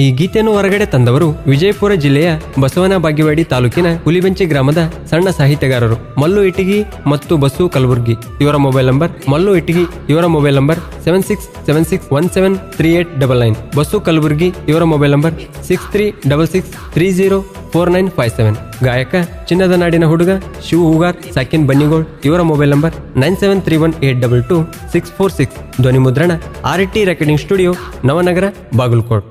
ಈ ಗೀತೆಯನ್ನು ಹೊರಗಡೆ ತಂದವರು ವಿಜಯಪುರ ಜಿಲ್ಲೆಯ ಬಸವನ ಬಾಗೇವಾಡಿ ತಾಲೂಕಿನ ಹುಲಿಬೆಂಚಿ ಗ್ರಾಮದ ಸಣ್ಣ ಸಾಹಿತ್ಯಗಾರರು ಮಲ್ಲು ಇಟಗಿ ಮತ್ತು ಬಸು ಕಲಬುರ್ಗಿ. ಇವರ ಮೊಬೈಲ್ ನಂಬರ್ ಮಲ್ಲು ಇಟಗಿ, ಇವರ ಮೊಬೈಲ್ ನಂಬರ್ 7676173899. ಬಸು ಕಲಬುರ್ಗಿ, ಇವರ ಮೊಬೈಲ್ ನಂಬರ್ 6366304957. ಗಾಯಕ ಚಿನ್ನದ ನಾಡಿನ ಹುಡುಗ ಶಿವ ಹೂಗಾರ್ ಸಾಕಿನ್ ಬನ್ನಿಗೋಳ್, ಇವರ ಮೊಬೈಲ್ ನಂಬರ್ 9731822646. ಧ್ವನಿ ಮುದ್ರಣ RT recording studio, Navanagar, Bagalkot.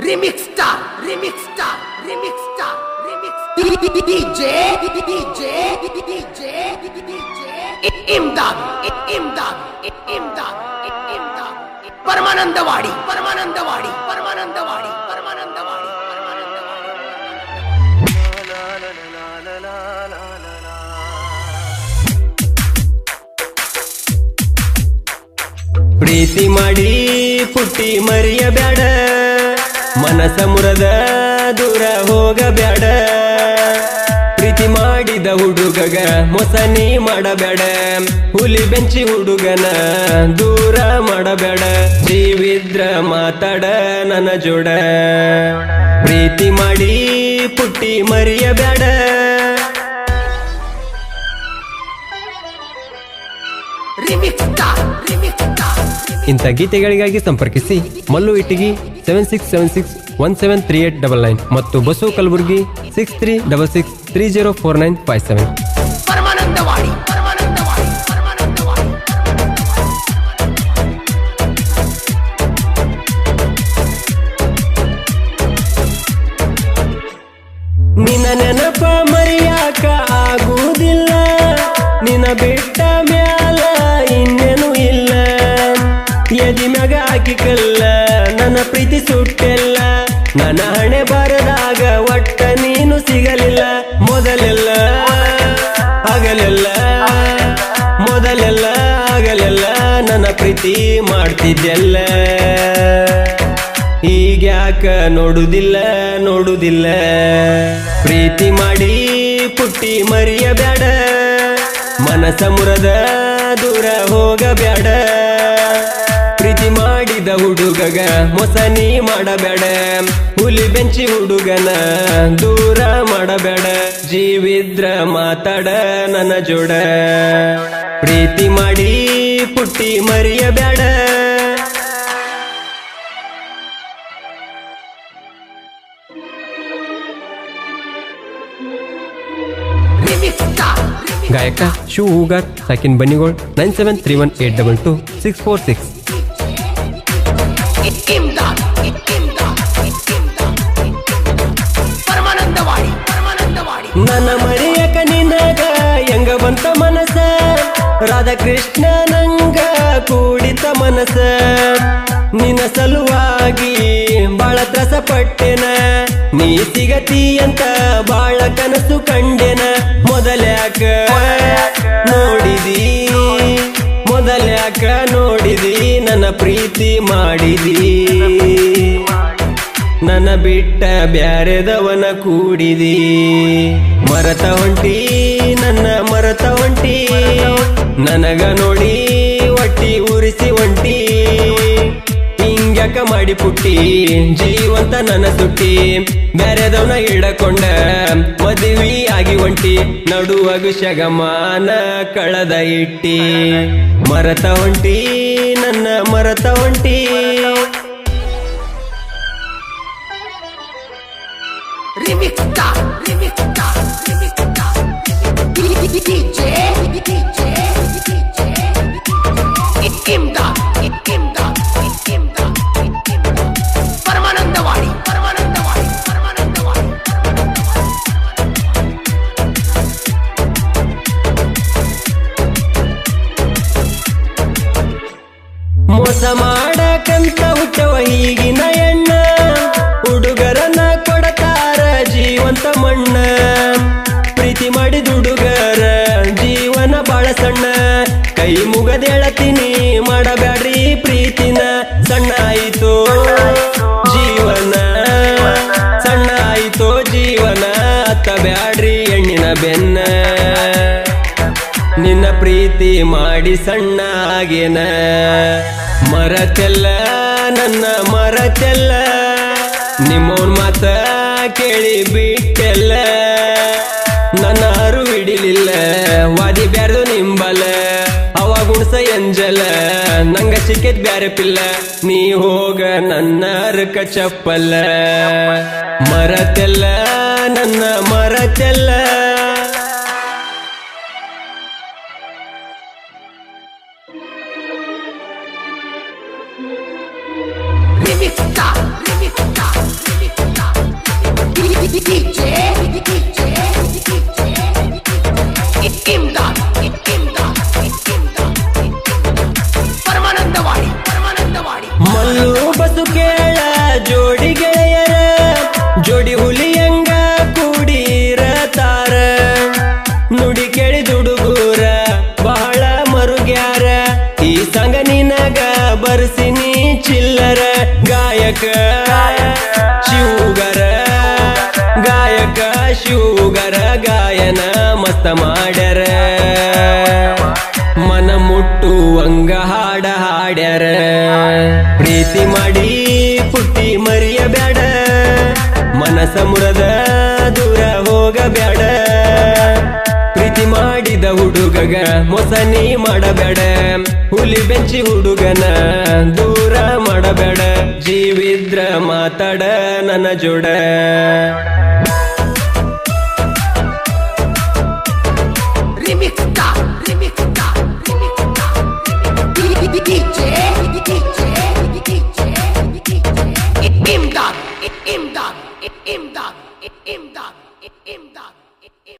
Remix star, remix star, remix star, remix star. DJ Imdad, Imdad, Imdad, Imdad. Paramanandawadi, Paramanandawadi, Paramanandawadi, Paramanandawadi, Paramanandawadi. ಪ್ರೀತಿ ಮಾಡಿ ಪುಟ್ಟಿ ಮರಿಯಬ್ಯಾಡ, ಮನಸ ಮುರದ ದೂರ ಹೋಗಬ್ಯಾಡ. ಪ್ರೀತಿ ಮಾಡಿದ ಹುಡುಗಗ ಮೊಸನಿ ಮಾಡಬೇಡ, ಹುಲಿ ಬೆಂಚಿ ಹುಡುಗನ ದೂರ ಮಾಡಬೇಡ. ಜೀವಿದ್ರ ಮಾತಾಡ ನನ್ನ ಜೋಡ, ಪ್ರೀತಿ ಮಾಡಿ ಪುಟ್ಟಿ ಮರಿಯಬ್ಯಾಡ. ಇಂಥ ಗೀತೆಗಳಿಗಾಗಿ ಸಂಪರ್ಕಿಸಿ ಮಲ್ಲು ಇಟಗಿ 7676173899 ಮತ್ತು ಬಸು ಕಲಬುರ್ಗಿ 6366304957. ಪರಮಾನಂದವಾಡಿ, ಪರಮಾನಂದವಾಡಿ, ಪರಮಾನಂದವಾಡಿ. ನಿನ್ನ ನೆನಪ ಮರಿಯಾಕ ಆಗುವುದಿಲ್ಲ, ನಿನ್ನ ಬಿಟ್ಟ ಮ್ಯಾಲ ಇನ್ನೇನು ಇಲ್ಲ. ಎದಿ ಮ್ಯಾಗ ಹಾಕಿ ಕಲ್ಲ ನನ್ನ ಪ್ರೀತಿ ಸುಟ್ಟೆಲ್ಲ, ನನ್ನ ಹಣೆ ಬರದಾಗ ಒಟ್ಟ ನೀನು ಸಿಗಲಿಲ್ಲ. ಮೊದಲೆಲ್ಲ ಆಗಲೆಲ್ಲ, ಮೊದಲೆಲ್ಲ ಆಗಲೆಲ್ಲ ನನ್ನ ಪ್ರೀತಿ ಮಾಡ್ತಿದ್ದೆಲ್ಲ. ಈಗ್ಯಾಕ ನೋಡುದಿಲ್ಲ, ನೋಡುದಿಲ್ಲ. ಪ್ರೀತಿ ಮಾಡಿ ಪುಟ್ಟಿ ಮರಿಯಬ್ಯಾಡ, ಮನಸ ಮುರದ ದೂರ ಹೋಗಬ್ಯಾಡ. ಪ್ರೀತಿ ಮಾಡಿದ ಹುಡುಗಗ ಮೊಸನಿ ಮಾಡಬೇಡ, ಹುಲಿ ಬೆಂಚಿ ಹುಡುಗನ ದೂರ ಮಾಡಬೇಡ. ಜೀವಿದ್ರ ಮಾತಾಡ ನನ್ನ ಜೋಡ, ಪ್ರೀತಿ ಮಾಡಿ ಪುಟ್ಟಿ ಮರಿಯಬ್ಯಾಡ. ಗಾಯಕ ಶಿವ ಹೂಗಾರ್ ಸಾಕಿನ್ ಬನ್ನಿಗೋಳ್ 9731822646. ನನ್ನ ಮರಿಯಕ ನಿನಗ ಹೆಂಗ ಬಂತ ಮನಸ, ರಾಧಾಕೃಷ್ಣ ನಂಗ ಕೂಡಿತ ಮನಸ. ನಿನ್ನ ಸಲುವಾಗಿ ಬಾಳ ತ್ರಸ ಪಟ್ಟೆನ, ನೀ ಸಿಗತಿ ಅಂತ ಬಾಳ ಕನಸು ಕಂಡೆನ. ಮೊದಲ್ಯಾಕ ನೋಡಿದಿ, ಮೊದಲ್ಯಾಕ ನೋಡಿದಿ, ನನ್ನ ಪ್ರೀತಿ ಮಾಡಿದಿ. ನನ್ನ ಬಿಟ್ಟ ಬ್ಯಾರೆದವನ ಕೂಡಿದಿ. ಮರತ ಹೊಂಟಿ, ನನ್ನ ಮರತ ಹೊಂಟಿ, ನನಗ ನೋಡಿ ಒಟ್ಟಿ ಉರಿಸಿ ಒಂಟಿ. ಹಿಂಗ್ಯಾಕ ಮಾಡಿ ಪುಟ್ಟಿ ಜೀವಂತ ನನ್ನ ಸುಟ್ಟಿ, ಬ್ಯಾರೆದವನ ಹಿಡಕೊಂಡ ಮದುವೆ ಆಗಿ ಒಂಟಿ. ನಡುವಾಗ ಶಗಮಾನ ಕಳದ ಇಟ್ಟಿ, ಮರತ ಹೊಂಟಿ, ನನ್ನ ಮರತ ಹೊಂಟಿ. Remix star, remix star, remix star. DJ Imdad, Imdad, Imdad. Paramanandawadi, Paramanandawadi, Paramanandawadi. ಮೋಸ ಮಾಡಕಂತ ಹುಟ್ಟವ ಈಗಿನ ಎಣ್ಣ, ಹುಡುಗರನ್ನ ಕೊಡತಾರ ಜೀವಂತ ಮಣ್ಣ. ಪ್ರೀತಿ ಮಾಡಿದ ಹುಡುಗರ ಜೀವನ ಬಾಳ ಸಣ್ಣ, ಕೈ ಮುಗದೇಳತೀನಿ ಮಾಡಬ್ಯಾಡ್ರಿ ಪ್ರೀತಿನ. ಸಣ್ಣ ಆಯಿತೋ ಜೀವನ, ಸಣ್ಣ ಆಯಿತೋ ಜೀವನ, ಅತ್ತ ಬ್ಯಾಡ್ರಿ ಎಣ್ಣಿನ ಬೆನ್ನ. ನಿನ್ನ ಪ್ರೀತಿ ಮಾಡಿ ಸಣ್ಣ ಆಗೇನ, ಮರತೆಲ್ಲ ನನ್ನ ಮರತೆಲ್ಲ ನಿಮ್ಮೋನ್ ಮಾತ ಕೇಳಿ ಬಿಟ್ಟೆಲ್ಲ ನನ್ನ ಅರು ಹಿಡಿಲಿಲ್ಲ ವಾದಿ ಬ್ಯಾರ್ದು ನಿಂಬಲ ಅವಾಗ ಉಣ್ಸ ಎಂಜಲ ನಂಗ ಸಿಕ್ಕಿದ್ ಬ್ಯಾರೆ ಪಿಲ್ಲ ನೀ ಹೋಗ ನನ್ನ ಅರ್ಕ ಚಪ್ಪಲ್ಲ ಮರತೆಲ್ಲ ನನ್ನ ಮರತೆಲ್ಲ Remix star, remix star, remix star. DJ, Imdad. Paramanandawadi Mallu Basu ಕೇಳ ಜೋಡಿ ಗೆಳೆಯರ ಜೋಡಿ ಹುಲಿಯಂಗ ಕೂಡಿರತಾರ ನುಡಿ ಕೇಳಿ ದುಡುಗೂರ ಬಹಳ ಮರುಗ್ಯಾರ ಈ ಸಂಗ ನಿನಗ ಬರ್ಸಿನಿ ಚಿಲ್ಲರ ಗಾಯಕ ಶಿವಗರ ಗಾಯಕ ಶಿವಗರ ಗಾಯನ ಮಸ್ತ ಮಾಡ್ಯಾರ ಮನ ಮುಟ್ಟುವಂಗ ಹಾಡ ಹಾಡ್ಯಾರ ಪ್ರೀತಿ ಮಾಡಿ ಪುಟ್ಟಿ ಮರಿಯಬ್ಯಾಡ ಮನಸ ಮುರದ ದೂರ ಹೋಗಬ್ಯಾಡ ಪ್ರೀತಿ ಮಾಡಿದ ಹುಡುಗಗ ಮೊಸನಿ ಮಾಡಬೇಡ ಹುಲಿ ಬೆಂಚಿ ಹುಡುಗನ ದೂರ ಮಾಡಬೇಡ ಜೀವಿದ್ರ ಮಾತಾಡ ನನ್ನ ಜೋಡ